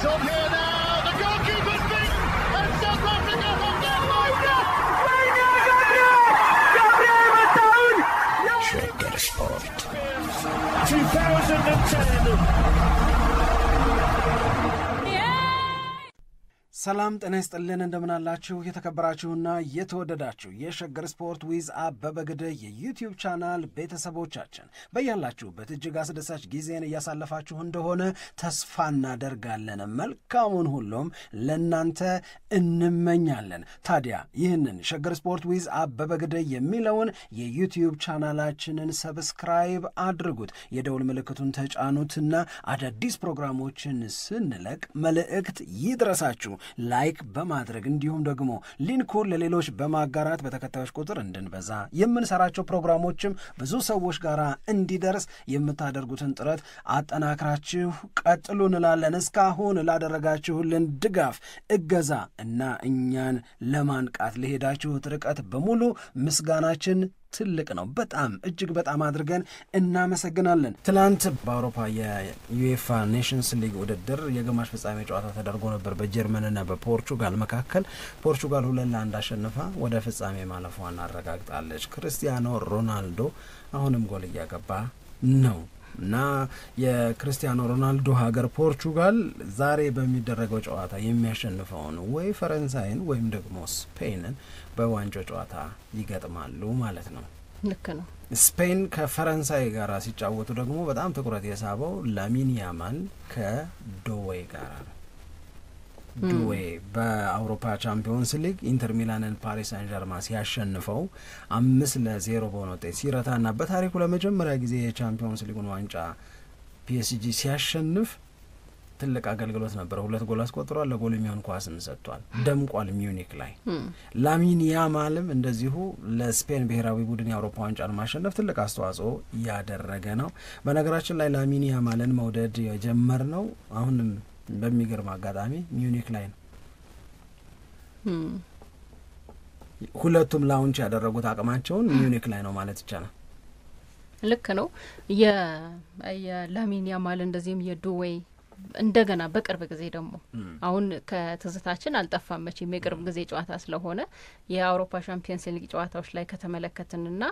It's on here now. The goalkeeper's beat, and South Africa have done Shagger Sport 2010. ሰላም ጤና ይስጥልን እንደምን አላችሁ የተከበራችሁና የተወደዳችሁ የሸገር ስፖርት ዊዝ አበበ ግደይ የዩቲዩብ ቻናል ቤተሰቦቻችን በያላችሁበት እጅግ አስደሳች ጊዜን እያሳለፋችሁ እንደሆነ ተስፋ እናደርጋለን። መልካሙን ሁሉም ለናንተ እንመኛለን። ታዲያ ይህንን ሸገር ስፖርት ዊዝ አበበ ግደይ የሚለውን የዩቲዩብ ቻናላችንን ሰብስክራይብ አድርጉት፣ የደውል ምልክቱን ተጫኑትና አዳዲስ ፕሮግራሞችን ስንለቅ መልእክት ይድረሳችሁ። ላይክ በማድረግ እንዲሁም ደግሞ ሊንኩን ለሌሎች በማጋራት በተከታዮች ቁጥር እንድንበዛ የምንሰራቸው ፕሮግራሞችም ብዙ ሰዎች ጋር እንዲደርስ የምታደርጉትን ጥረት አጠናክራችሁ ቀጥሉ እንላለን። እስካሁን ላደረጋችሁልን ድጋፍ፣ እገዛ እና እኛን ለማንቃት ለሄዳችሁት ርቀት በሙሉ ምስጋናችን ትልቅ ነው። በጣም እጅግ በጣም አድርገን እናመሰግናለን። ትላንት በአውሮፓ የዩኤፋ ኔሽንስ ሊግ ውድድር የግማሽ ፍጻሜ ጨዋታ ተደርጎ ነበር በጀርመንና በፖርቹጋል መካከል። ፖርቹጋል 2-1 አሸንፋ ወደ ፍጻሜ ማለፏን አረጋግጣለች። ክርስቲያኖ ሮናልዶ አሁንም ጎል እያገባ ነው እና የክርስቲያኖ ሮናልዶ ሀገር ፖርቹጋል ዛሬ በሚደረገው ጨዋታ የሚያሸንፈውን ወይ ፈረንሳይን ወይም ደግሞ ስፔንን በዋንጫው ጨዋታ ይገጥማሉ ማለት ነው። ልክ ነው። ስፔን ከፈረንሳይ ጋር ሲጫወቱ ደግሞ በጣም ትኩረት የሳበው ላሚን ያማል ከዶዌ ጋር ነው። ዱዌ በአውሮፓ ቻምፒዮንስ ሊግ ኢንተር ሚላንን ፓሪስ ሳን ዠርማን ሲያሸንፈው 5-0 በሆነ ውጤት ሲረታና በታሪኩ ለመጀመሪያ ጊዜ የቻምፒዮንስ ሊጉን ዋንጫ ፒኤስጂ ሲያሸንፍ ትልቅ አገልግሎት ነበር። 2 ጎል አስቆጥሯል፣ ለጎል የሚሆን ኳስም ሰጥቷል፣ ደምቋል ሚዩኒክ ላይ። ላሚን ያማልም እንደዚሁ ለስፔን ብሔራዊ ቡድን የአውሮፓ ዋንጫን ማሸነፍ ትልቅ አስተዋጽኦ ያደረገ ነው። በነገራችን ላይ ላሚን ያማልን መውደድ የጀመርነው አሁንም በሚገርም አጋጣሚ ሚዩኒክ ላይ ነው። ሁለቱም ላውንች ያደረጉት አቅማቸውን ሚዩኒክ ላይ ነው ማለት ይቻላል። ልክ ነው። የላሚን ያማል እንደዚህም የዱዌ እንደገና በቅርብ ጊዜ ደግሞ አሁን ከትዝታችን አልጠፋም መቼም የቅርብ ጊዜ ጨዋታ ስለሆነ የአውሮፓ ቻምፒየንስ ሊግ ጨዋታዎች ላይ ከተመለከትንና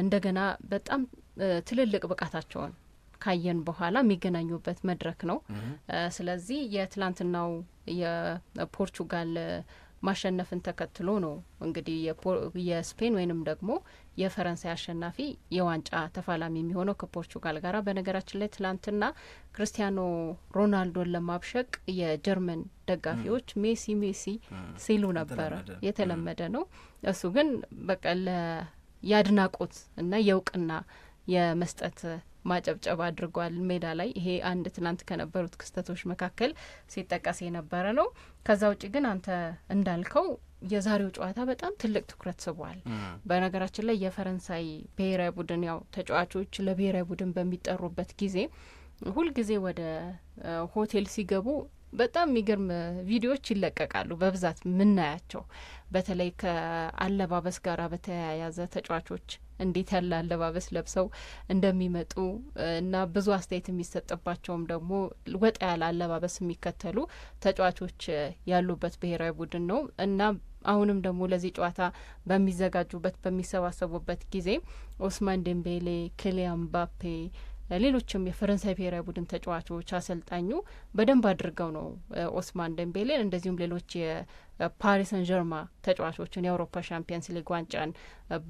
እንደገና በጣም ትልልቅ ብቃታቸውን ካየን በኋላ የሚገናኙበት መድረክ ነው። ስለዚህ የትላንትናው የፖርቹጋል ማሸነፍን ተከትሎ ነው እንግዲህ የስፔን ወይንም ደግሞ የፈረንሳይ አሸናፊ የዋንጫ ተፋላሚ የሚሆነው ከፖርቹጋል ጋር። በነገራችን ላይ ትላንትና ክርስቲያኖ ሮናልዶን ለማብሸቅ የጀርመን ደጋፊዎች ሜሲ ሜሲ ሲሉ ነበረ። የተለመደ ነው። እሱ ግን በቃ የአድናቆት እና የእውቅና የመስጠት ማጨብጨብ አድርጓል ሜዳ ላይ። ይሄ አንድ ትናንት ከነበሩት ክስተቶች መካከል ሲጠቀስ የነበረ ነው። ከዛ ውጭ ግን አንተ እንዳልከው የዛሬው ጨዋታ በጣም ትልቅ ትኩረት ስቧል። በነገራችን ላይ የፈረንሳይ ብሔራዊ ቡድን ያው ተጫዋቾች ለብሔራዊ ቡድን በሚጠሩበት ጊዜ ሁልጊዜ ወደ ሆቴል ሲገቡ በጣም የሚገርም ቪዲዮዎች ይለቀቃሉ። በብዛት ምናያቸው በተለይ ከአለባበስ ጋር በተያያዘ ተጫዋቾች እንዴት ያለ አለባበስ ለብሰው እንደሚመጡ እና ብዙ አስተያየት የሚሰጥባቸውም ደግሞ ወጣ ያለ አለባበስ የሚከተሉ ተጫዋቾች ያሉበት ብሔራዊ ቡድን ነው እና አሁንም ደግሞ ለዚህ ጨዋታ በሚዘጋጁበት በሚሰባሰቡበት ጊዜ ኦስማን ዴምቤሌ፣ ኪሊያን ምባፔ፣ ሌሎችም የፈረንሳይ ብሔራዊ ቡድን ተጫዋቾች አሰልጣኙ በደንብ አድርገው ነው ኦስማን ዴምቤሌን እንደዚሁም ሌሎች የፓሪስ ሰን ዠርማ ተጫዋቾችን የአውሮፓ ቻምፒየንስ ሊግ ዋንጫን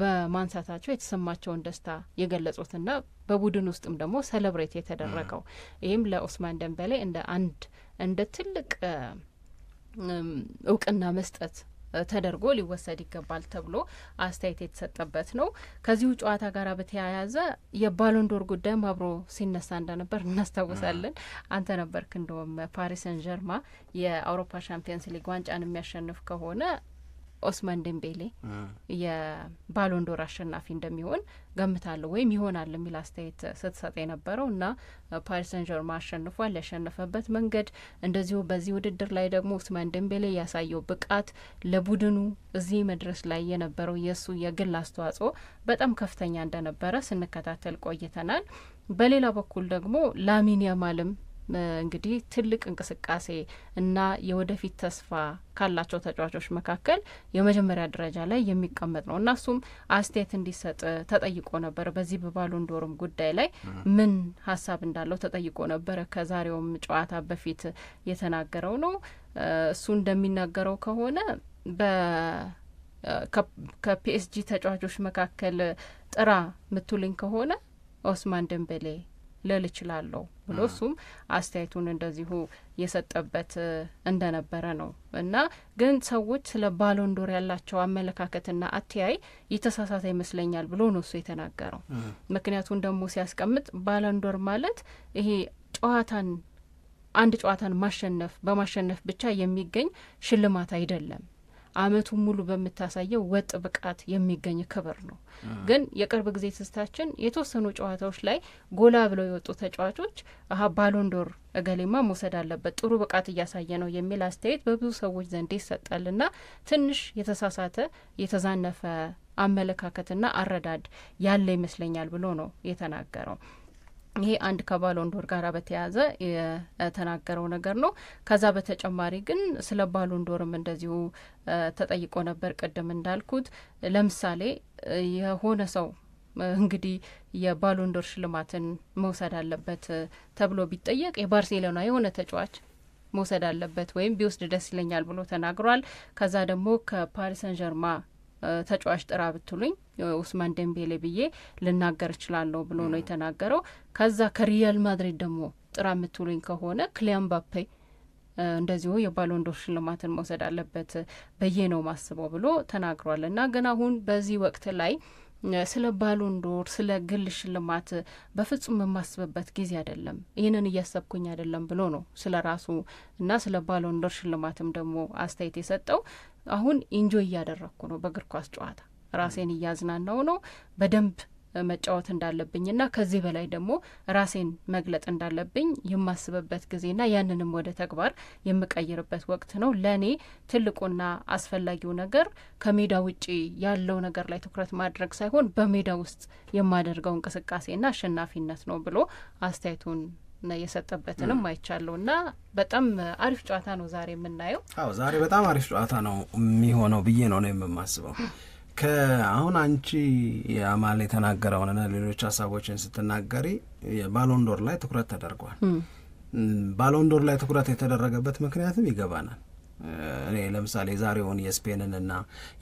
በማንሳታቸው የተሰማቸውን ደስታ የገለጹትና በቡድን ውስጥም ደግሞ ሰለብሬት የተደረገው ይህም ለኦስማን ዴምቤሌ እንደ ትልቅ እውቅና መስጠት ተደርጎ ሊወሰድ ይገባል ተብሎ አስተያየት የተሰጠበት ነው። ከዚሁ ጨዋታ ጋር በተያያዘ የባሎንዶር ጉዳይም አብሮ ሲነሳ እንደነበር እናስታውሳለን። አንተ ነበርክ እንደውም ፓሪስ ሰን ዠርማ የአውሮፓ ቻምፒየንስ ሊግ ዋንጫን የሚያሸንፍ ከሆነ ኦስማን ዴምቤሌ የባሎንዶር አሸናፊ እንደሚሆን ገምታለሁ ወይም ይሆናል የሚል አስተያየት ስትሰጥ የነበረው እና ፓሪስ ሰን ዠርማ አሸንፏል። ያሸነፈበት መንገድ እንደዚሁ በዚህ ውድድር ላይ ደግሞ ኦስማን ዴምቤሌ ያሳየው ብቃት ለቡድኑ እዚህ መድረስ ላይ የነበረው የእሱ የግል አስተዋጽኦ በጣም ከፍተኛ እንደነበረ ስንከታተል ቆይተናል። በሌላ በኩል ደግሞ ላሚን ያማልም እንግዲህ ትልቅ እንቅስቃሴ እና የወደፊት ተስፋ ካላቸው ተጫዋቾች መካከል የመጀመሪያ ደረጃ ላይ የሚቀመጥ ነው እና እሱም አስተያየት እንዲሰጥ ተጠይቆ ነበር። በዚህ በባሎን ዶርም ጉዳይ ላይ ምን ሀሳብ እንዳለው ተጠይቆ ነበር። ከዛሬውም ጨዋታ በፊት የተናገረው ነው። እሱ እንደሚናገረው ከሆነ ከፒኤስጂ ተጫዋቾች መካከል ጥራ ምትሉኝ ከሆነ ኦስማን ደምቤሌ ልል እችላለሁ ብሎ እሱም አስተያየቱን እንደዚሁ የሰጠበት እንደነበረ ነው እና ግን ሰዎች ስለ ባሎን ዶር ያላቸው አመለካከትና አተያይ የተሳሳተ ይመስለኛል ብሎ ነው እሱ የተናገረው። ምክንያቱም ደግሞ ሲያስቀምጥ ባሎን ዶር ማለት ይሄ አንድ ጨዋታን በማሸነፍ ብቻ የሚገኝ ሽልማት አይደለም። አመቱን ሙሉ በምታሳየው ወጥ ብቃት የሚገኝ ክብር ነው። ግን የቅርብ ጊዜ ትስታችን የተወሰኑ ጨዋታዎች ላይ ጎላ ብለው የወጡ ተጫዋቾች ባሎን ዶር እገሌማ መውሰድ አለበት ጥሩ ብቃት እያሳየ ነው የሚል አስተያየት በብዙ ሰዎች ዘንድ ይሰጣልና ትንሽ የተሳሳተ የተዛነፈ አመለካከትና አረዳድ ያለ ይመስለኛል ብሎ ነው የተናገረው። ይሄ አንድ ከባሎን ዶር ጋር በተያያዘ የተናገረው ነገር ነው። ከዛ በተጨማሪ ግን ስለ ባሎን ዶርም እንደዚሁ ተጠይቆ ነበር። ቅድም እንዳልኩት ለምሳሌ የሆነ ሰው እንግዲህ የባሎን ዶር ሽልማትን መውሰድ አለበት ተብሎ ቢጠየቅ የባርሴሎና የሆነ ተጫዋች መውሰድ አለበት ወይም ቢወስድ ደስ ይለኛል ብሎ ተናግሯል። ከዛ ደግሞ ከፓሪስ ሰን ዠርማ ተጫዋች ጥራ ብትሉኝ ኡስማን ደምቤሌ ብዬ ልናገር እችላለሁ ብሎ ነው የተናገረው። ከዛ ከሪያል ማድሪድ ደግሞ ጥራ ምትሉኝ ከሆነ ክሊያን ምባፔ እንደዚሁ የባሎን ዶር ሽልማትን መውሰድ አለበት ብዬ ነው ማስበው ብሎ ተናግሯል። እና ግን አሁን በዚህ ወቅት ላይ ስለ ባሎን ዶር ስለ ግል ሽልማት በፍጹም የማስብበት ጊዜ አይደለም፣ ይህንን እያሰብኩኝ አይደለም ብሎ ነው ስለ ራሱ እና ስለ ባሎን ዶር ሽልማትም ደግሞ አስተያየት የሰጠው። አሁን ኢንጆይ እያደረግኩ ነው፣ በእግር ኳስ ጨዋታ ራሴን እያዝናናው ነው፣ በደንብ መጫወት እንዳለብኝና ከዚህ በላይ ደግሞ ራሴን መግለጥ እንዳለብኝ የማስብበት ጊዜና ያንንም ወደ ተግባር የምቀይርበት ወቅት ነው። ለእኔ ትልቁና አስፈላጊው ነገር ከሜዳ ውጪ ያለው ነገር ላይ ትኩረት ማድረግ ሳይሆን በሜዳ ውስጥ የማደርገው እንቅስቃሴና አሸናፊነት ነው ብሎ አስተያየቱን የሰጠበትንም አይቻለሁና በጣም አሪፍ ጨዋታ ነው ዛሬ የምናየው። ዛሬ በጣም አሪፍ ጨዋታ ነው የሚሆነው ብዬ ነው የምማስበው። ከአሁን አንቺ የአማል የተናገረውንና ሌሎች ሀሳቦችን ስትናገሪ የባሎን ዶር ላይ ትኩረት ተደርጓል። ባሎን ዶር ላይ ትኩረት የተደረገበት ምክንያትም ይገባናል። እኔ ለምሳሌ ዛሬውን የስፔንንና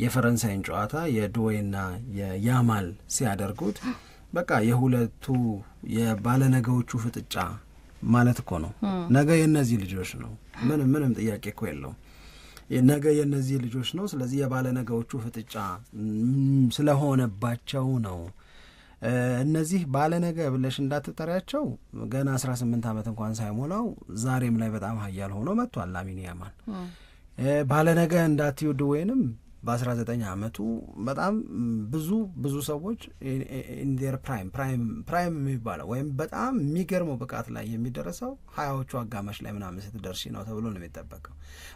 የፈረንሳይን ጨዋታ የዱዌና የያማል ሲያደርጉት በቃ የሁለቱ የባለነገዎቹ ፍጥጫ ማለት እኮ ነው። ነገ የነዚህ ልጆች ነው፣ ምንም ጥያቄ እኮ የለውም። ነገ የነዚህ ልጆች ነው። ስለዚህ የባለነገዎቹ ፍጥጫ ስለሆነባቸው ነው። እነዚህ ባለነገ ብለሽ እንዳትጠሪያቸው ገና 18 ዓመት እንኳን ሳይሞላው ዛሬም ላይ በጣም ኃያል ሆኖ መጥቷል ላሚን ያማል። ባለነገ እንዳትዩድ ወይንም በ19 ዓመቱ በጣም ብዙ ሰዎች ኢንዴር ፕራይም የሚባለው ወይም በጣም የሚገርመው ብቃት ላይ የሚደረሰው 20ዎቹ አጋማሽ ላይ ምናምን ስትደርሺ ነው ተብሎ ነው የሚጠበቀው።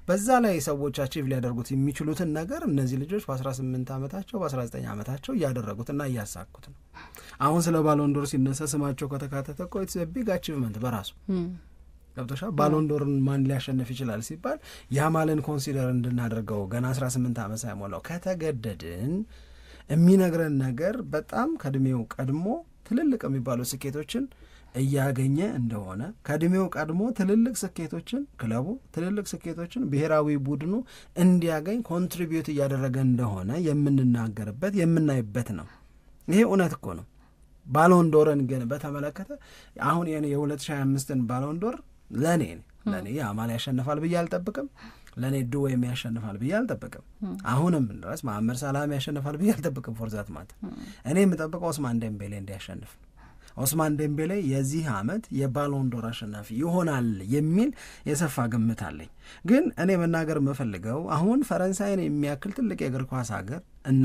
በዛ ላይ ሰዎች አቺቭ ሊያደርጉት የሚችሉትን ነገር እነዚህ ልጆች በ18 ዓመታቸው በ19 ዓመታቸው እያደረጉትና እያሳኩት ነው። አሁን ስለ ባሎን ዶር ሲነሳ ስማቸው ከተካተተ እኮ ኢትስ ኤ ቢግ አቺቭመንት በራሱ ገብቶሻል። ባሎን ዶርን ማን ሊያሸንፍ ይችላል ሲባል ያማልን ኮንሲደር እንድናደርገው ገና 18 ዓመት ሳይሞላው ከተገደድን የሚነግረን ነገር በጣም ከእድሜው ቀድሞ ትልልቅ የሚባሉ ስኬቶችን እያገኘ እንደሆነ፣ ከእድሜው ቀድሞ ትልልቅ ስኬቶችን ክለቡ ትልልቅ ስኬቶችን ብሔራዊ ቡድኑ እንዲያገኝ ኮንትሪቢዩት እያደረገ እንደሆነ የምንናገርበት የምናይበት ነው። ይሄ እውነት እኮ ነው። ባሎን ዶርን ግን በተመለከተ አሁን የ2025ን ባሎን ዶር ለኔ ያማል ያሸንፋል ብዬ አልጠብቅም። ለኔ ዱዌም ያሸንፋል ብዬ አልጠብቅም። አሁንም ድረስ መሐመድ ሰላም ያሸንፋል ብዬ አልጠብቅም። ፎርዛት ማለት እኔ የምጠብቀው ኦስማን ዴምቤሌ እንዲያሸንፍ። ኦስማን ዴምቤሌ የዚህ ዓመት የባሎን ዶር አሸናፊ ይሆናል የሚል የሰፋ ግምት አለኝ። ግን እኔ መናገር የምፈልገው አሁን ፈረንሳይን የሚያክል ትልቅ የእግር ኳስ ሀገር እና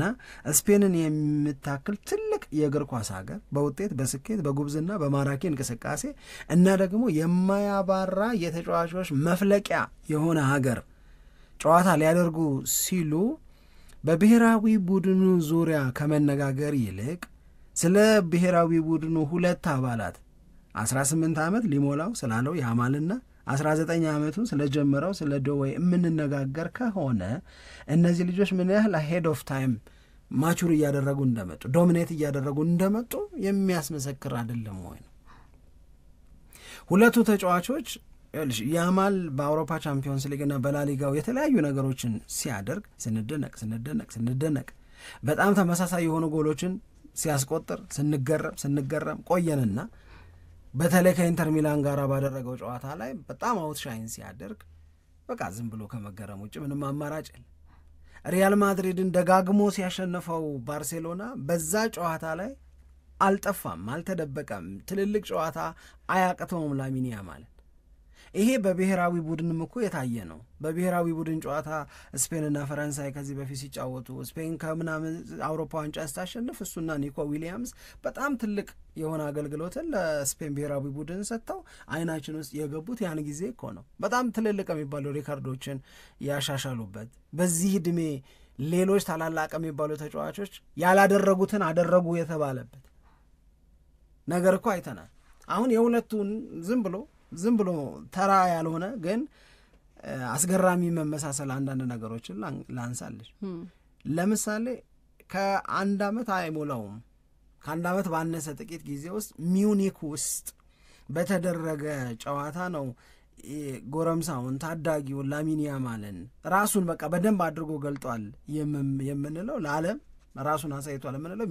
ስፔንን የምታክል ትልቅ የእግር ኳስ ሀገር በውጤት በስኬት በጉብዝና በማራኪ እንቅስቃሴ እና ደግሞ የማያባራ የተጫዋቾች መፍለቂያ የሆነ ሀገር ጨዋታ ሊያደርጉ ሲሉ በብሔራዊ ቡድኑ ዙሪያ ከመነጋገር ይልቅ ስለ ብሔራዊ ቡድኑ ሁለት አባላት 18 ዓመት ሊሞላው ስላለው ያማልና 19 ዓመቱን ስለጀመረው ስለ ዶዌ የምንነጋገር ከሆነ እነዚህ ልጆች ምን ያህል አሄድ ኦፍ ታይም ማቹር እያደረጉ እንደመጡ ዶሚኔት እያደረጉ እንደመጡ የሚያስመሰክር አይደለም ወይ ነው። ሁለቱ ተጫዋቾች ያማል በአውሮፓ ቻምፒዮንስ ሊግና በላሊጋው የተለያዩ ነገሮችን ሲያደርግ ስንደነቅ በጣም ተመሳሳይ የሆኑ ጎሎችን ሲያስቆጥር ስንገረም ቆየንና በተለይ ከኢንተር ሚላን ጋር ባደረገው ጨዋታ ላይ በጣም አውትሻይን ሲያደርግ በቃ ዝም ብሎ ከመገረም ውጭ ምንም አማራጭ የለም። ሪያል ማድሪድን ደጋግሞ ሲያሸንፈው ባርሴሎና በዛ ጨዋታ ላይ አልጠፋም፣ አልተደበቀም። ትልልቅ ጨዋታ አያቅተውም ላሚን ያማል። ይሄ በብሔራዊ ቡድንም እኮ የታየ ነው። በብሔራዊ ቡድን ጨዋታ ስፔንና ፈረንሳይ ከዚህ በፊት ሲጫወቱ ስፔን ከምናምን አውሮፓ ዋንጫ ስታሸንፍ እሱና ኒኮ ዊሊያምስ በጣም ትልቅ የሆነ አገልግሎትን ለስፔን ብሔራዊ ቡድን ሰጥተው አይናችን ውስጥ የገቡት ያን ጊዜ እኮ ነው። በጣም ትልልቅ የሚባሉ ሪካርዶችን ያሻሻሉበት፣ በዚህ ዕድሜ ሌሎች ታላላቅ የሚባሉ ተጫዋቾች ያላደረጉትን አደረጉ የተባለበት ነገር እኮ አይተናል። አሁን የሁለቱን ዝም ብሎ ተራ ያልሆነ ግን አስገራሚ መመሳሰል አንዳንድ ነገሮችን ላንሳልሽ። ለምሳሌ ከአንድ ዓመት አይሞላውም፣ ከአንድ ዓመት ባነሰ ጥቂት ጊዜ ውስጥ ሚዩኒክ ውስጥ በተደረገ ጨዋታ ነው ጎረምሳውን ታዳጊውን ላሚን ያማልን ራሱን በቃ በደንብ አድርጎ ገልጧል የምንለው ለዓለም ራሱን አሳይቷል የምንለው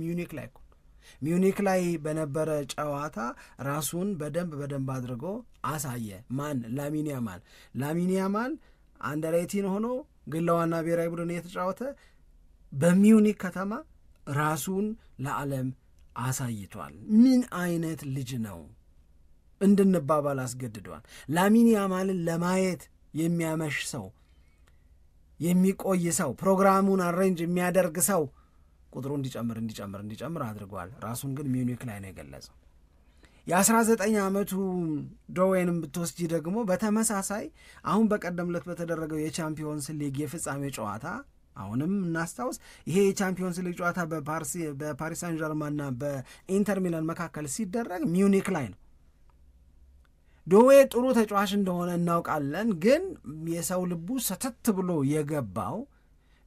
ሚዩኒክ ላይ በነበረ ጨዋታ ራሱን በደንብ አድርጎ አሳየ። ማን? ላሚን ያማል አንደር 18 ሆኖ ግን ለዋና ብሔራዊ ቡድን እየተጫወተ በሚዩኒክ ከተማ ራሱን ለዓለም አሳይቷል። ምን አይነት ልጅ ነው እንድንባባል አስገድዷል። ላሚን ያማልን ለማየት የሚያመሽ ሰው፣ የሚቆይ ሰው፣ ፕሮግራሙን አሬንጅ የሚያደርግ ሰው ቁጥሩ እንዲጨምር አድርጓል። ራሱን ግን ሚዩኒክ ላይ ነው የገለጸው። የ19 ዓመቱ ዶዌንም ብትወስጂ ደግሞ በተመሳሳይ አሁን በቀደም ዕለት በተደረገው የቻምፒዮንስ ሊግ የፍጻሜ ጨዋታ አሁንም እናስታውስ፣ ይሄ የቻምፒዮንስ ሊግ ጨዋታ በፓሪስ ሳን ዠርማንና በኢንተር ሚላን መካከል ሲደረግ ሚዩኒክ ላይ ነው። ዶዌ ጥሩ ተጫዋች እንደሆነ እናውቃለን፣ ግን የሰው ልቡ ሰተት ብሎ የገባው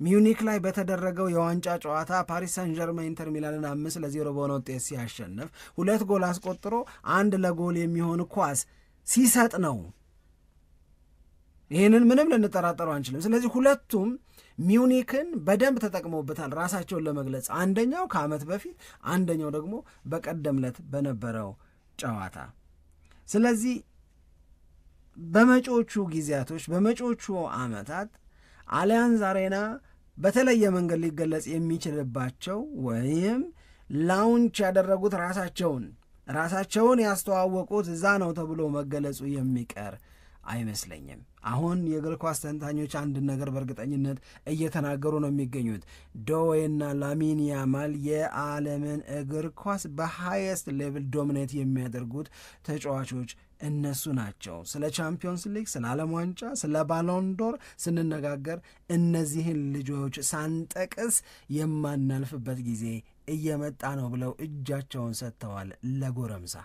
ሚዩኒክ ላይ በተደረገው የዋንጫ ጨዋታ ፓሪስ ሳን ዠርማን ኢንተር ሚላንን 5-0 በሆነ ውጤት ሲያሸንፍ 2 ጎል አስቆጥሮ 1 ለጎል የሚሆን ኳስ ሲሰጥ ነው። ይህንን ምንም ልንጠራጠሩ አንችልም። ስለዚህ ሁለቱም ሚዩኒክን በደንብ ተጠቅመውበታል ራሳቸውን ለመግለጽ፣ አንደኛው ከዓመት በፊት፣ አንደኛው ደግሞ በቀደም ዕለት በነበረው ጨዋታ። ስለዚህ በመጪዎቹ ጊዜያቶች በመጪዎቹ ዓመታት አሊያንዝ አሬና በተለየ መንገድ ሊገለጽ የሚችልባቸው ወይም ላውንች ያደረጉት ራሳቸውን ያስተዋወቁት እዛ ነው ተብሎ መገለጹ የሚቀር አይመስለኝም። አሁን የእግር ኳስ ተንታኞች አንድ ነገር በእርግጠኝነት እየተናገሩ ነው የሚገኙት። ዶዌና ላሚን ያማል የዓለምን እግር ኳስ በሃይስት ሌቭል ዶሚኔት የሚያደርጉት ተጫዋቾች እነሱ ናቸው። ስለ ቻምፒዮንስ ሊግ፣ ስለ ዓለም ዋንጫ፣ ስለ ባሎንዶር ስንነጋገር እነዚህን ልጆች ሳንጠቅስ የማናልፍበት ጊዜ እየመጣ ነው ብለው እጃቸውን ሰጥተዋል ለጎረምሳ።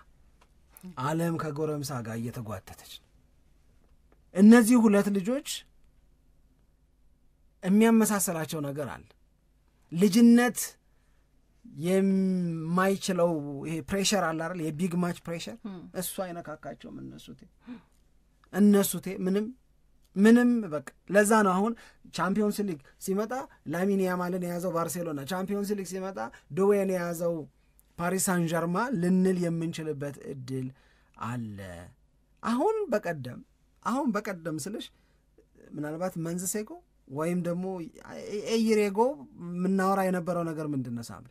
ዓለም ከጎረምሳ ጋር እየተጓተተች እነዚህ ሁለት ልጆች የሚያመሳሰላቸው ነገር አለ። ልጅነት የማይችለው ይሄ ፕሬሸር አለ አይደል? የቢግ ማች ፕሬሸር እሱ አይነካካቸውም። እነሱቴ ምንም በቃ ለዛ ነው አሁን ቻምፒዮንስ ሊግ ሲመጣ ላሚን ያማልን የያዘው ባርሴሎና፣ ቻምፒዮንስ ሊግ ሲመጣ ዶዌን የያዘው ፓሪስ ሳን ዠርማ ልንል የምንችልበት እድል አለ። አሁን በቀደም ስልሽ ምናልባት መንዝ ሴጎ ወይም ደግሞ ኤይሬጎ የምናወራ የነበረው ነገር ምንድን ነው ሳምሪ?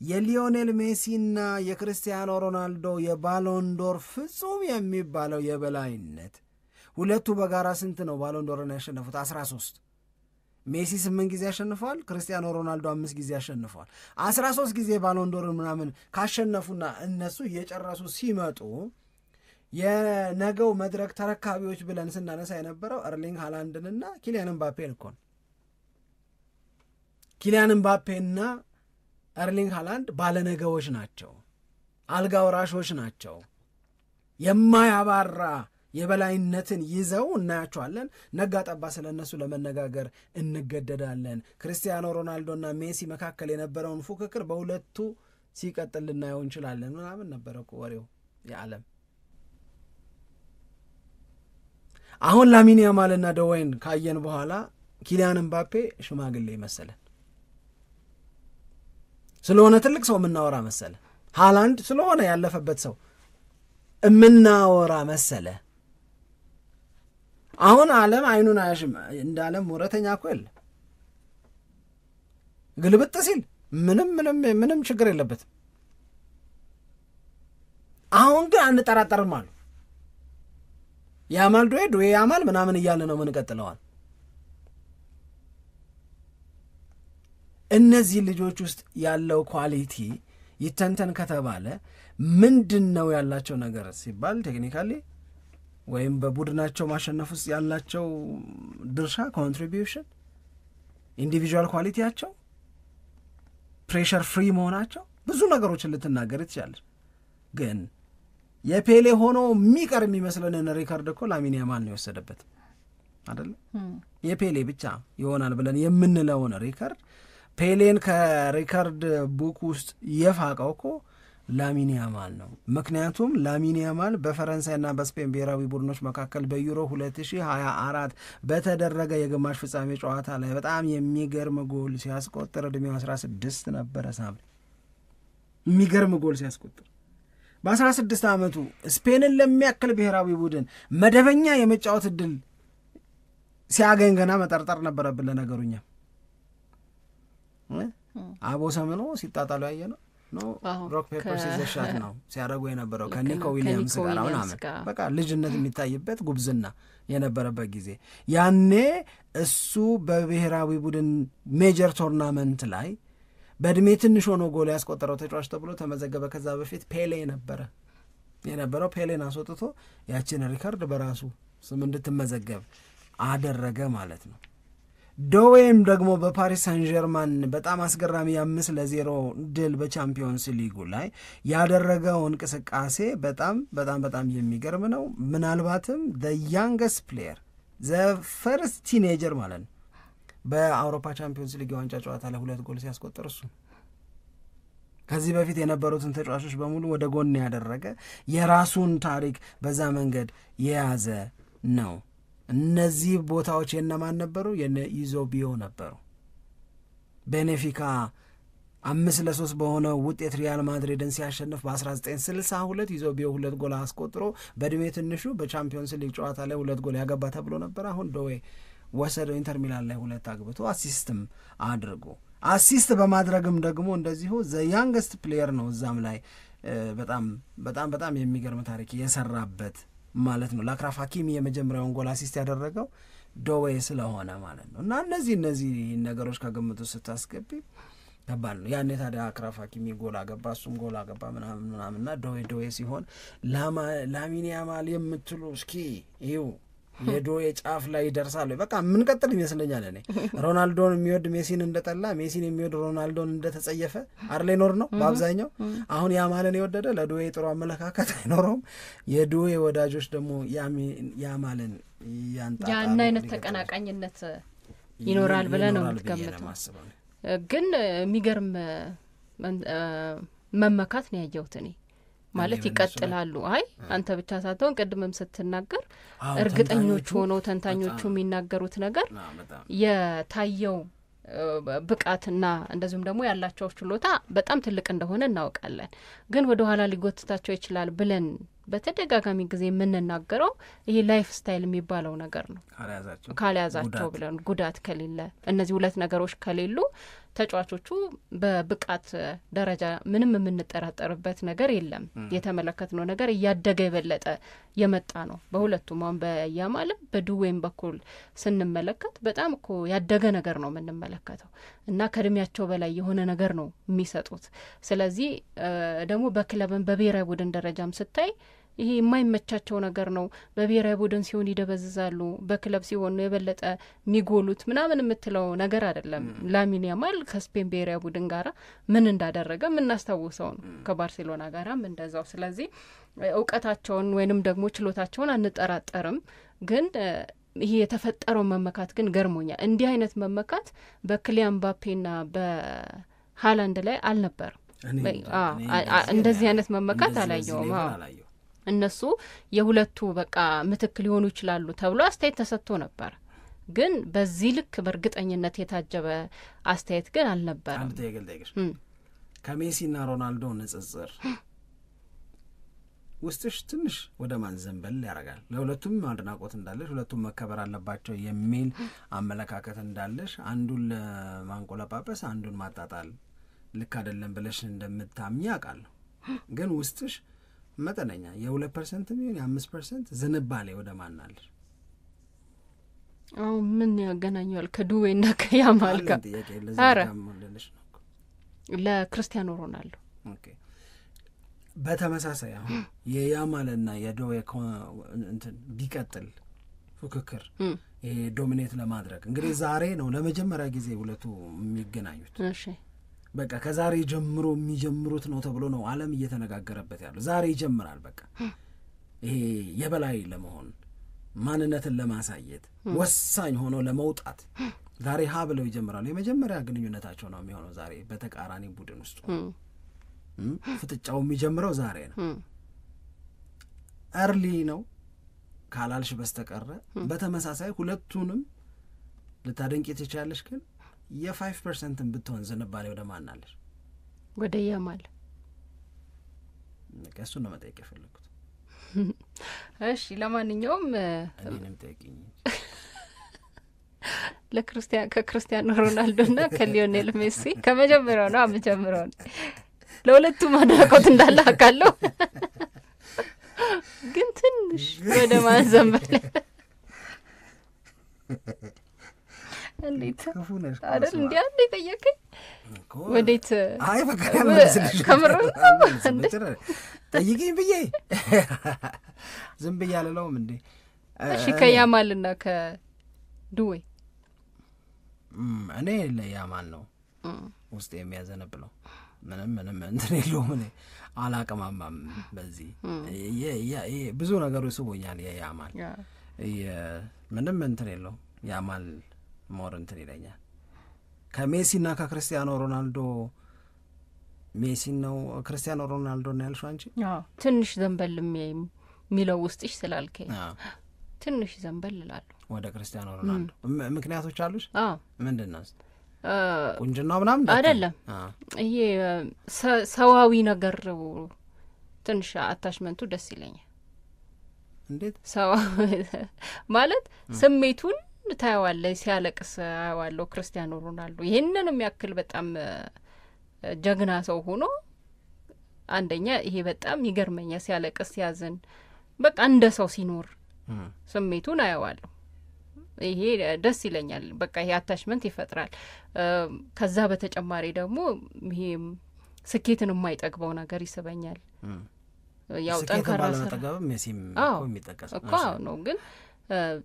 የሊዮኔል ሜሲና የክርስቲያኖ ሮናልዶ የባሎንዶር ፍጹም የሚባለው የበላይነት ሁለቱ በጋራ ስንት ነው ባሎንዶርን ያሸነፉት? 13። ሜሲ 8 ጊዜ ያሸንፈዋል፣ ክርስቲያኖ ሮናልዶ 5 ጊዜ ያሸንፈዋል። 13 ጊዜ ባሎንዶርን ምናምን ካሸነፉና እነሱ እየጨረሱ ሲመጡ የነገው መድረክ ተረካቢዎች ብለን ስናነሳ የነበረው ኤርሊንግ ሃላንድንና ኪሊያን ምባፔን እኮ ነው። ኪሊያን ምባፔና ኤርሊንግ ሃላንድ ባለነገዎች ናቸው፣ አልጋ ወራሾች ናቸው። የማያባራ የበላይነትን ይዘው እናያቸዋለን። ነጋ ጠባ ስለነሱ ለመነጋገር እንገደዳለን። ክርስቲያኖ ሮናልዶና ሜሲ መካከል የነበረውን ፉክክር በሁለቱ ሲቀጥል ልናየው እንችላለን ምናምን ነበረ እኮ ወሬው የዓለም። አሁን ላሚን ያማልና ደወይን ካየን በኋላ ኪሊያን ምባፔ ሽማግሌ መሰለን ስለሆነ ትልቅ ሰው የምናወራ መሰለ። ሃላንድ ስለሆነ ያለፈበት ሰው የምናወራ መሰለ። አሁን ዓለም አይኑን አያሽም። እንደ ዓለም ወረተኛ እኮ የለ። ግልብጥ ሲል ምንም ችግር የለበትም። አሁን ግን አንጠራጠርም አሉ። ያማል ዱዌ ያማል ምናምን እያለ ነው ምንቀጥለዋል። እነዚህ ልጆች ውስጥ ያለው ኳሊቲ ይተንተን ከተባለ ምንድን ነው ያላቸው ነገር ሲባል ቴክኒካሊ ወይም በቡድናቸው ማሸነፍ ውስጥ ያላቸው ድርሻ ኮንትሪቢዩሽን፣ ኢንዲቪጁዋል ኳሊቲያቸው፣ ፕሬሸር ፍሪ መሆናቸው ብዙ ነገሮችን ልትናገር ትችላለች። ግን የፔሌ ሆኖ የሚቀር የሚመስለንን ሪካርድ እኮ ላሚን ያማል ነው የወሰደበት አይደል? የፔሌ ብቻ ይሆናል ብለን የምንለውን ሪካርድ ፔሌን ከሪካርድ ቡክ ውስጥ የፋቀው እኮ ላሚን ያማል ነው። ምክንያቱም ላሚን ያማል በፈረንሳይና በስፔን ብሔራዊ ቡድኖች መካከል በዩሮ 2024 በተደረገ የግማሽ ፍጻሜ ጨዋታ ላይ በጣም የሚገርም ጎል ሲያስቆጥር ዕድሜው 16 ነበረ። ሳብ የሚገርም ጎል ሲያስቆጥር በ16 ዓመቱ ስፔንን ለሚያክል ብሔራዊ ቡድን መደበኛ የመጫወት እድል ሲያገኝ ገና መጠርጠር ነበረብን። ለነገሩኛ አቦ ሰምኖ ሲጣጣሉ ያየ ነው ሮክ ፔፐር ሲዘሻት ነው ሲያደርጉ የነበረው ከኒኮ ዊሊያምስ ጋር ምናምን በቃ ልጅነት የሚታይበት ጉብዝና የነበረበት ጊዜ። ያኔ እሱ በብሔራዊ ቡድን ሜጀር ቶርናመንት ላይ በእድሜ ትንሽ ሆኖ ጎል ያስቆጠረው ተጫዋች ተብሎ ተመዘገበ። ከዛ በፊት ፔሌ የነበረው ፔሌን አስወጥቶ ያችን ሪካርድ በራሱ ስም እንድትመዘገብ አደረገ ማለት ነው። ዶዌም ደግሞ በፓሪስ ሳን ጀርማን በጣም አስገራሚ 5-0 ድል በቻምፒዮንስ ሊጉ ላይ ያደረገው እንቅስቃሴ በጣም የሚገርም ነው። ምናልባትም the youngest player the first teenager ማለት ነው በአውሮፓ ቻምፒዮንስ ሊግ ዋንጫ ጨዋታ ላይ 2 ጎል ሲያስቆጥር እሱ ከዚህ በፊት የነበሩትን ተጫዋቾች በሙሉ ወደ ጎን ያደረገ የራሱን ታሪክ በዛ መንገድ የያዘ ነው። እነዚህ ቦታዎች የነማን ነበሩ? የነ ኢዞቢዮ ነበሩ። ቤኔፊካ 5-3 በሆነው ውጤት ሪያል ማድሪድን ሲያሸንፍ በ1962 ኢዞቢዮ 2 ጎል አስቆጥሮ በእድሜ ትንሹ በቻምፒዮንስ ሊግ ጨዋታ ላይ 2 ጎል ያገባ ተብሎ ነበር። አሁን ዶዌ ወሰደው ኢንተር ሚላን ላይ 2 አግብቶ አሲስትም አድርጎ አሲስት በማድረግም ደግሞ እንደዚሁ ዘ ያንገስት ፕሌየር ነው። እዛም ላይ በጣም የሚገርም ታሪክ የሰራበት ማለት ነው። ለአክራፍ ሀኪሚ የመጀመሪያውን ጎል አሲስት ያደረገው ዶዌ ስለሆነ ማለት ነው። እና እነዚህ ነገሮች ከግምቱ ስታስገቢ ከባድ ነው። ያኔ ታዲያ አክራፍ ሀኪሚ ጎል አገባ፣ እሱም ጎል አገባ ምናምንና ዶዌ ሲሆን ላሚን ያማል የምትሉ እስኪ ይው የዶዌ ጫፍ ላይ ይደርሳሉ። በቃ ምን ቀጥል ይመስለኛል። እኔ ሮናልዶን የሚወድ ሜሲን እንደጠላ፣ ሜሲን የሚወድ ሮናልዶን እንደተጸየፈ አርሌ ኖር ነው በአብዛኛው። አሁን ያማልን የወደደ ለዶዌ ጥሩ አመለካከት አይኖረውም። የዶዌ ወዳጆች ደግሞ ያማልን ያንጣጣሉ። ያን አይነት ተቀናቃኝነት ይኖራል ብለህ ነው የምትገምተው? ግን የሚገርም መመካት ነው ያየሁት እኔ ማለት ይቀጥላሉ። አይ አንተ ብቻ ሳትሆን ቅድምም ስትናገር እርግጠኞች ሆነው ተንታኞቹ የሚናገሩት ነገር የታየው ብቃትና እንደዚሁም ደግሞ ያላቸው ችሎታ በጣም ትልቅ እንደሆነ እናውቃለን። ግን ወደ ኋላ ሊጎትታቸው ይችላል ብለን በተደጋጋሚ ጊዜ የምንናገረው ይሄ ላይፍ ስታይል የሚባለው ነገር ነው። ካልያዛቸው ብለን ጉዳት ከሌለ እነዚህ 2 ነገሮች ከሌሉ ተጫዋቾቹ በብቃት ደረጃ ምንም የምንጠራጠርበት ነገር የለም። የተመለከትነው ነገር እያደገ የበለጠ የመጣ ነው። በሁለቱም አሁን በያማልም በዱዌም በኩል ስንመለከት በጣም እኮ ያደገ ነገር ነው የምንመለከተው እና ከእድሜያቸው በላይ የሆነ ነገር ነው የሚሰጡት። ስለዚህ ደግሞ በክለብም በብሔራዊ ቡድን ደረጃም ስታይ ይሄ የማይመቻቸው ነገር ነው። በብሔራዊ ቡድን ሲሆን ይደበዝዛሉ፣ በክለብ ሲሆን ነው የበለጠ የሚጎሉት ምናምን የምትለው ነገር አይደለም። ላሚን ያማል ከስፔን ብሔራዊ ቡድን ጋራ ምን እንዳደረገ የምናስታውሰው ነው። ከባርሴሎና ጋራም እንደዛው። ስለዚህ እውቀታቸውን ወይንም ደግሞ ችሎታቸውን አንጠራጠርም ግን ይሄ የተፈጠረው መመካት ግን ገርሞኛል እንዲህ አይነት መመካት በክሊያን ምባፔና በሃላንድ ላይ አልነበረም እንደዚህ አይነት መመካት አላየውም እነሱ የሁለቱ በቃ ምትክል ሊሆኑ ይችላሉ ተብሎ አስተያየት ተሰጥቶ ነበር ግን በዚህ ልክ በእርግጠኝነት የታጀበ አስተያየት ግን አልነበረም አንተ የገልጠይሽ ከሜሲና ሮናልዶ ንጽጽር ውስጥሽ ትንሽ ወደ ማን ዘንበል ያረጋል ለሁለቱም አድናቆት እንዳለሽ ሁለቱም መከበር አለባቸው የሚል አመለካከት እንዳለሽ አንዱን ለማንቆለጳጰስ አንዱን ማጣጣል ልክ አይደለም ብለሽ እንደምታምኚ አውቃለሁ ግን ውስጥሽ መጠነኛ የ2% ሚሆን የ5% ዝንባሌ ወደ ማን አለሽ ምን ያገናኛል ከዱዌና ከያማል ጋር አረ ለክርስቲያኖ ሮናልዶ ኦኬ በተመሳሳይ አሁን የያማልና የዱዌ እንትን ቢቀጥል ፉክክር ይሄ ዶሚኔት ለማድረግ እንግዲህ ዛሬ ነው ለመጀመሪያ ጊዜ ሁለቱ የሚገናኙት እሺ በቃ ከዛሬ ጀምሮ የሚጀምሩት ነው ተብሎ ነው ዓለም እየተነጋገረበት ያለው ዛሬ ይጀምራል በቃ ይሄ የበላይ ለመሆን ማንነትን ለማሳየት ወሳኝ ሆኖ ለመውጣት ዛሬ ሀ ብለው ይጀምራሉ የመጀመሪያ ግንኙነታቸው ነው የሚሆነው ዛሬ በተቃራኒ ቡድን ውስጥ ፍጥጫው የሚጀምረው ዛሬ ነው አርሊ ነው ካላልሽ በስተቀረ በተመሳሳይ ሁለቱንም ልታደንቂ ትችያለሽ ግን የ5% ብትሆን ዝንባሌ ወደ ማን አለሽ ወደ ያማል ከሱ ነው መጠየቅ የፈለኩት እሺ ለማንኛውም እኔንም ጠይቂኝ ከክርስቲያኖ ሮናልዶና ከሊዮኔል ሜሲ ከመጀመሪያው ነው አመጀመረው ለሁለቱም አድናቆት እንዳለ አውቃለሁ ግን ትንሽ ወደ ማን ዘንበል እንዴት ከፉነሽ አይደል እንዴ አንዴ ጠየቀኝ ወዴት አይ በቃ ያለስልሽ ከምር ጠይቂኝ ብዬ ዝም ብዬ አልለውም እንዴ እሺ ከያማልና ከዱዌ እኔ ለያማል ነው ውስጥ የሚያዘነብለው ምንም እንትን የለውም እኔ አላቀማማም በዚህ ብዙ ነገሮች ስቦኛል የያማል ምንም እንትን የለውም ያማል ሞር እንትን ይለኛል ከሜሲና ከክርስቲያኖ ሮናልዶ ሜሲ ነው ክርስቲያኖ ሮናልዶ ነው ያልሽው አንቺ ትንሽ ዘንበል የሚለው ውስጥሽ ስላልከኝ ትንሽ ዘንበል ይላል ወደ ክርስቲያኖ ሮናልዶ ምክንያቶች አሉሽ ምንድነው ቁንጅናው ምናምን አይደለም ይሄ ሰዋዊ ነገር ትንሽ አታችመንቱ ደስ ይለኛል እንዴት ሰው ማለት ስሜቱን ታያዋለህ ሲያለቅስ አያዋለሁ ክርስቲያኖ ሮናልዶ ይሄንንም ያክል በጣም ጀግና ሰው ሆኖ አንደኛ ይሄ በጣም ይገርመኛል ሲያለቅስ ሲያዝን በቃ እንደ ሰው ሲኖር ስሜቱን አያዋለሁ ይሄ ደስ ይለኛል በቃ ይሄ አታችመንት ይፈጥራል ከዛ በተጨማሪ ደግሞ ይሄ ስኬትን የማይጠግበው ነገር ይስበኛል ያው ጠንካራ ሰራተኛ ሜሲም እኮ የሚጠቀስ ነው ግን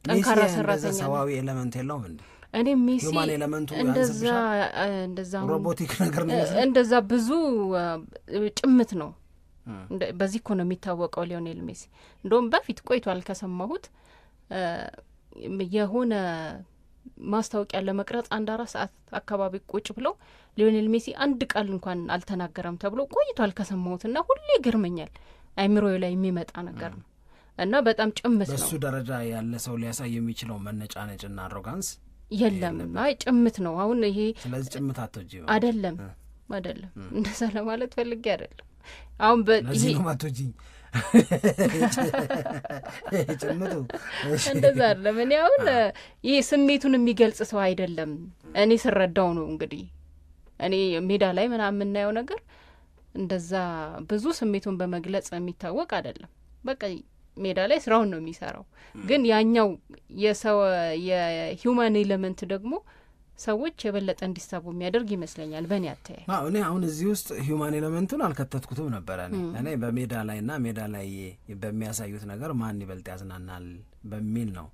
ጠንካራ ሰራተኛ ሰዋዊ ኤሌመንት የለውም እንዴ እኔ ሜሲ ሁማን ኤሌመንቱ እንደዛ ሮቦቲክ ነገር ነው እንደዛ ብዙ ጭምት ነው በዚህ እኮ ነው የሚታወቀው ሊዮኔል ሜሲ እንደውም በፊት ቆይቷል ከሰማሁት የሆነ ማስታወቂያ ለመቅረጽ 1-4 ሰዓት አካባቢ ቁጭ ብለው ሊዮኔል ሜሲ አንድ ቃል እንኳን አልተናገረም ተብሎ ቆይቷል ከሰማሁትና ሁሌ ይገርመኛል አይምሮዬ ላይ የሚመጣ ነገር ነው እና በጣም ጭምት ነው በሱ ደረጃ ያለ ሰው ሊያሳይ የሚችለው መነጫነጭና አሮጋንስ የለም አይ ጭምት ነው አሁን ይሄ ስለዚህ ጭምት አትወጂ አይደለም እንደዛ ለማለት ፈልጌ አይደለም አሁን በዚህ ነው ማቶጂ ጭምቱ እንደዛ አይደለም እኔ አሁን ይሄ ስሜቱን የሚገልጽ ሰው አይደለም እኔ ስረዳው ነው እንግዲህ እኔ ሜዳ ላይ ምናምን የምናየው ነገር እንደዛ ብዙ ስሜቱን በመግለጽ የሚታወቅ አይደለም በቃ ሜዳ ላይ ስራውን ነው የሚሰራው ግን ያኛው የሰው የሂውማን ኤሌመንት ደግሞ ሰዎች የበለጠ እንዲሳቡ የሚያደርግ ይመስለኛል በእኔ አተያይ እኔ አሁን እዚህ ውስጥ ሂውማን ኤሌመንቱን አልከተትኩትም ነበር እኔ በሜዳ ላይና ሜዳ ላይ በሚያሳዩት ነገር ማን ይበልጥ ያዝናናል በሚል ነው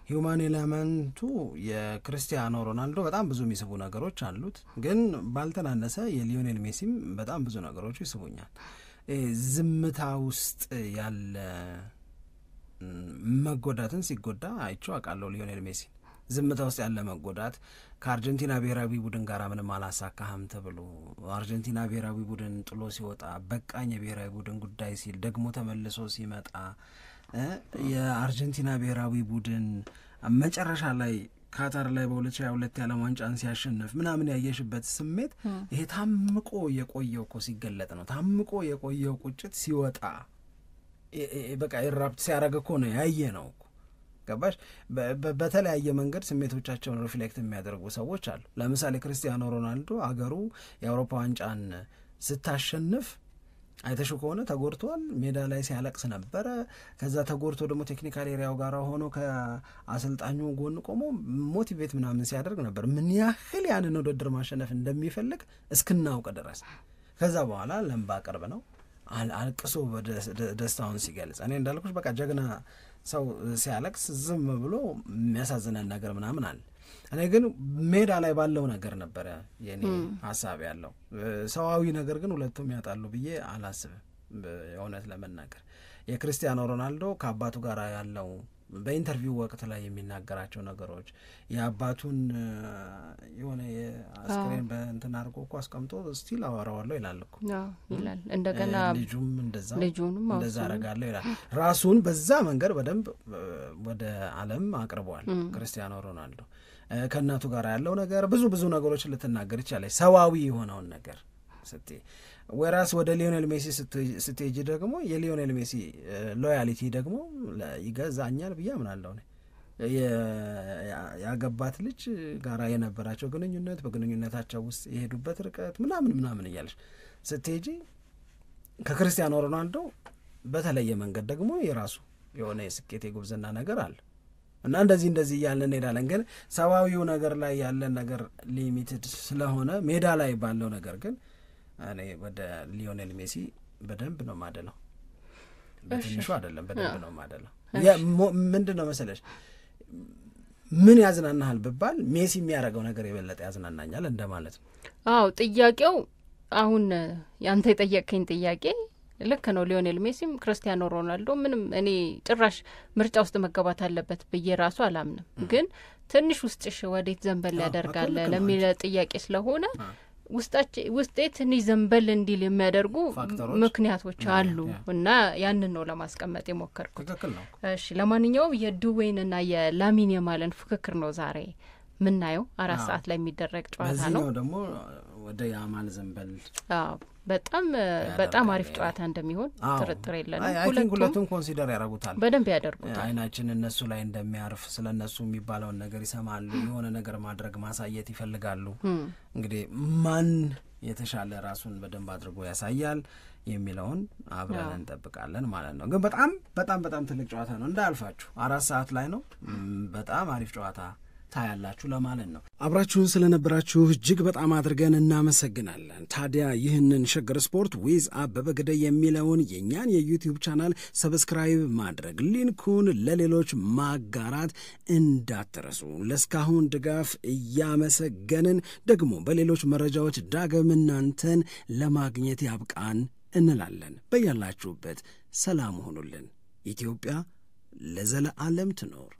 ሂውማን ኤሌመንቱ የክርስቲያኖ ሮናልዶ በጣም ብዙ የሚስቡ ነገሮች አሉት ግን ባልተናነሰ የሊዮኔል ሜሲም በጣም ብዙ ነገሮች ይስቡኛል ዝምታ ውስጥ ያለ መጎዳትን ሲጎዳ አይቼው አውቃለሁ። ሊዮኔል ሜሲ ዝምታ ውስጥ ያለ መጎዳት ከአርጀንቲና ብሔራዊ ቡድን ጋር ምንም አላሳካህም ተብሎ አርጀንቲና ብሔራዊ ቡድን ጥሎ ሲወጣ በቃኝ የብሔራዊ ቡድን ጉዳይ ሲል ደግሞ ተመልሶ ሲመጣ የአርጀንቲና ብሔራዊ ቡድን መጨረሻ ላይ ካታር ላይ በ2022 የዓለም ዋንጫን ሲያሸንፍ ምናምን ያየሽበት ስሜት ይሄ ታምቆ የቆየው እኮ ሲገለጥ ነው። ታምቆ የቆየው ቁጭት ሲወጣ በቃ ኢራፕት ሲያደርግ እኮ ነው ያየ ነው እኮ ገባሽ። በተለያየ መንገድ ስሜቶቻቸውን ሪፍሌክት የሚያደርጉ ሰዎች አሉ። ለምሳሌ ክርስቲያኖ ሮናልዶ አገሩ የአውሮፓ ዋንጫን ስታሸንፍ አይተሹ ከሆነ ተጎድቷል፣ ሜዳ ላይ ሲያለቅስ ነበረ። ከዛ ተጎድቶ ደግሞ ቴክኒካል ኤሪያው ጋር ሆኖ ከአሰልጣኙ ጎን ቆሞ ሞቲቬት ምናምን ሲያደርግ ነበር፣ ምን ያህል ያንን ውድድር ማሸነፍ እንደሚፈልግ እስክናውቅ ድረስ። ከዛ በኋላ ለምባ ቅርብ ነው አልቅሶ ደስታውን ሲገልጽ። እኔ እንዳልኩሽ በቃ ጀግና ሰው ሲያለቅስ ዝም ብሎ የሚያሳዝነን ነገር ምናምን አለ። እኔ ግን ሜዳ ላይ ባለው ነገር ነበረ የኔ ሀሳብ ያለው። ሰዋዊ ነገር ግን ሁለቱም ያጣሉ ብዬ አላስብም። እውነት ለመናገር የክርስቲያኖ ሮናልዶ ከአባቱ ጋር ያለው በኢንተርቪው ወቅት ላይ የሚናገራቸው ነገሮች የአባቱን የሆነ የአስክሬን በእንትን አድርጎ እኮ አስቀምጦ ስቲል አወራዋለሁ ይላል እኮ ይላል። እንደገና ልጁም ልጁንም እንደዛ አረጋለሁ ይላል። ራሱን በዛ መንገድ በደንብ ወደ ዓለም አቅርበዋል ክርስቲያኖ ሮናልዶ። ከእናቱ ጋር ያለው ነገር ብዙ ነገሮችን ልትናገር ይቻላል፣ ሰዋዊ የሆነውን ነገር ስትይ። ወራስ ወደ ሊዮኔል ሜሲ ስትሄጂ ደግሞ የሊዮኔል ሜሲ ሎያሊቲ ደግሞ ይገዛኛል ብዬ አምናለሁ። ያገባት ልጅ ጋር የነበራቸው ግንኙነት፣ በግንኙነታቸው ውስጥ የሄዱበት ርቀት ምናምን እያለች ስትሄጂ ከክርስቲያኖ ሮናልዶ በተለየ መንገድ ደግሞ የራሱ የሆነ የስኬት የጉብዝና ነገር አለ እና እንደዚህ እያልን እንሄዳለን። ግን ሰዋዊው ነገር ላይ ያለን ነገር ሊሚትድ ስለሆነ ሜዳ ላይ ባለው ነገር ግን እኔ ወደ ሊዮኔል ሜሲ በደንብ ነው ማደለው። በትንሹ አይደለም፣ በደንብ ነው ማደለው። ምንድን ነው መሰለሽ ምን ያዝናናሃል ብባል ሜሲ የሚያደርገው ነገር የበለጠ ያዝናናኛል እንደማለት ነው። አዎ ጥያቄው አሁን ያንተ የጠየቀኝ ጥያቄ ልክ ነው። ሊዮኔል ሜሲም ክርስቲያኖ ሮናልዶ ምንም እኔ ጭራሽ ምርጫ ውስጥ መገባት አለበት ብዬ ራሱ አላምንም። ግን ትንሽ ውስጥሽ ወዴት ዘንበል ያደርጋል ለሚለ ጥያቄ ስለሆነ ውስጤ ትንሽ ዘንበል እንዲል የሚያደርጉ ምክንያቶች አሉ እና ያንን ነው ለማስቀመጥ የሞከርኩት። እሺ ለማንኛውም የዱዌይንና የላሚን ያማልን ፍክክር ነው ዛሬ ምናየው። 4 ሰዓት ላይ የሚደረግ ጨዋታ ነው። በዚህ ደግሞ ወደ ያማል ዘንበል በጣም አሪፍ ጨዋታ እንደሚሆን ጥርጥር የለንም። ሁለቱም ኮንሲደር ያደርጉታል፣ በደንብ ያደርጉታል። አይናችን እነሱ ላይ እንደሚያርፍ ስለነሱ የሚባለውን ነገር ይሰማሉ፣ የሆነ ነገር ማድረግ ማሳየት ይፈልጋሉ። እንግዲህ ማን የተሻለ ራሱን በደንብ አድርጎ ያሳያል የሚለውን አብረን እንጠብቃለን ማለት ነው። ግን በጣም ትልቅ ጨዋታ ነው እንዳልፋችሁ 4 ሰዓት ላይ ነው። በጣም አሪፍ ጨዋታ ታያላችሁ ለማለት ነው። አብራችሁን ስለነበራችሁ እጅግ በጣም አድርገን እናመሰግናለን። ታዲያ ይህንን ሸገር ስፖርት ዊዝ አበበ ግደይ የሚለውን የእኛን የዩቲዩብ ቻናል ሰብስክራይብ ማድረግ፣ ሊንኩን ለሌሎች ማጋራት እንዳትረሱ። ለስካሁን ድጋፍ እያመሰገንን ደግሞ በሌሎች መረጃዎች ዳግም እናንተን ለማግኘት ያብቃን እንላለን። በያላችሁበት ሰላም ሆኑልን። ኢትዮጵያ ለዘለዓለም ትኖር።